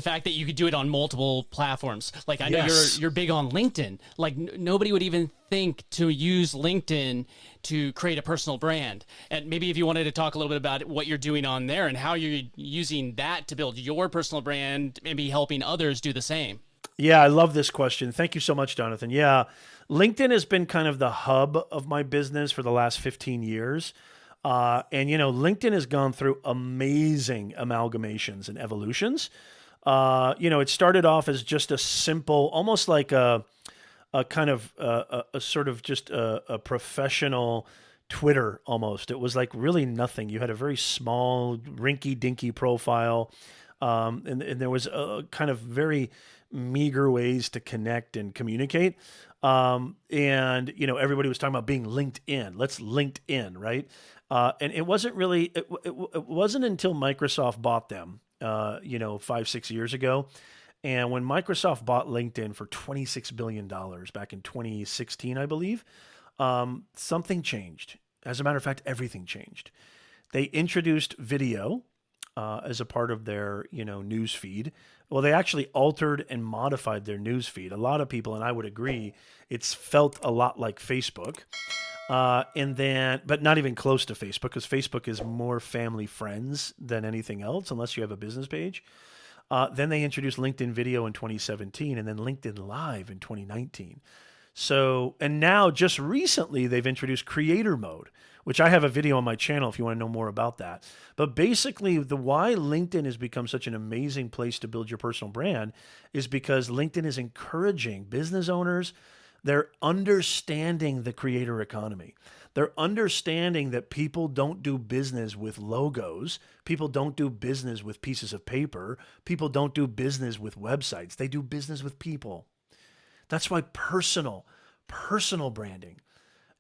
The fact that you could do it on multiple platforms. Like I know Yes. you're big on LinkedIn. Like nobody would even think to use LinkedIn to create a personal brand. And maybe if you wanted to talk a little bit about what you're doing on there and how you're using that to build your personal brand, maybe helping others do the same. Yeah, I love this question. Thank you so much, Jonathan. Yeah, LinkedIn has been kind of the hub of my business for the last 15 years. And, LinkedIn has gone through amazing amalgamations and evolutions. It started off as just a simple, almost like a kind of a sort of just a professional Twitter almost. It was like really nothing. You had a very small, rinky-dinky profile. And there was a kind of very meager ways to connect and communicate. Everybody was talking about being linked in. Let's linked in, right? And it wasn't really, it wasn't until Microsoft bought them, 5-6 years ago. And when Microsoft bought LinkedIn for $26 billion back in 2016, I believe, something changed. As a matter of fact, everything changed. They introduced video as a part of their, news feed. Well, they actually altered and modified their news feed. A lot of people, and I would agree, it's felt a lot like Facebook. But not even close to Facebook, because Facebook is more family friends than anything else, unless you have a business page. Then they introduced LinkedIn Video in 2017 and then LinkedIn Live in 2019. So, and now just recently they've introduced creator mode, which I have a video on my channel if you want to know more about that. But basically why LinkedIn has become such an amazing place to build your personal brand is because LinkedIn is encouraging business owners. They're understanding the creator economy. They're understanding that people don't do business with logos. People don't do business with pieces of paper. People don't do business with websites. They do business with people. That's why personal branding.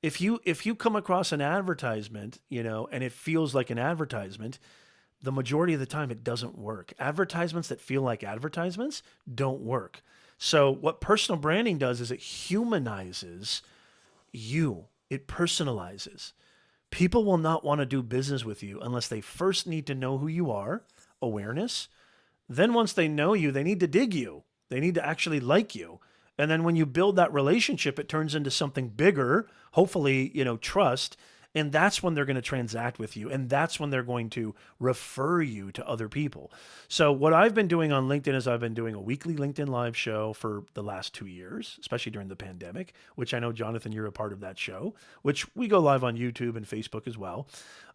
If you come across an advertisement, and it feels like an advertisement, the majority of the time it doesn't work. Advertisements that feel like advertisements don't work. So what personal branding does is it humanizes you. It personalizes. People will not want to do business with you unless they first need to know who you are, awareness. Then once they know you, they need to dig you. They need to actually like you. And then when you build that relationship, it turns into something bigger, hopefully, trust. And that's when they're going to transact with you. And that's when they're going to refer you to other people. So what I've been doing on LinkedIn is I've been doing a weekly LinkedIn Live show for the last 2 years, especially during the pandemic, which I know, Jonathan, you're a part of that show, which we go live on YouTube and Facebook as well.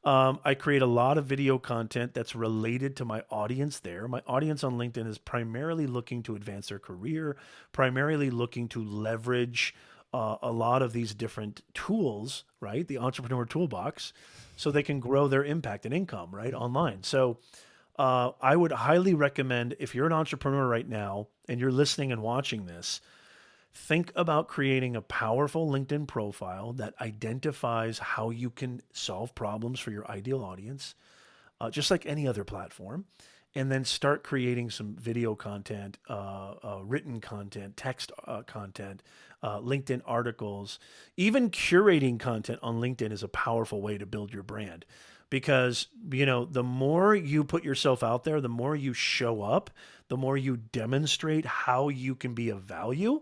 I create a lot of video content that's related to my audience there. My audience on LinkedIn is primarily looking to advance their career, primarily looking to leverage a lot of these different tools, right? The entrepreneur toolbox, so they can grow their impact and income, right? Online. So I would highly recommend, if you're an entrepreneur right now and you're listening and watching this, think about creating a powerful LinkedIn profile that identifies how you can solve problems for your ideal audience, just like any other platform. And then start creating some video content, written content, text content, LinkedIn articles. Even curating content on LinkedIn is a powerful way to build your brand. Because, the more you put yourself out there, the more you show up, the more you demonstrate how you can be of value,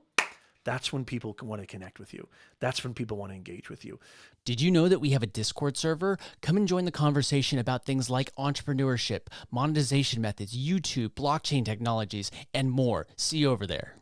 that's when people want to connect with you. That's when people want to engage with you. Did you know that we have a Discord server? Come and join the conversation about things like entrepreneurship, monetization methods, YouTube, blockchain technologies, and more. See you over there.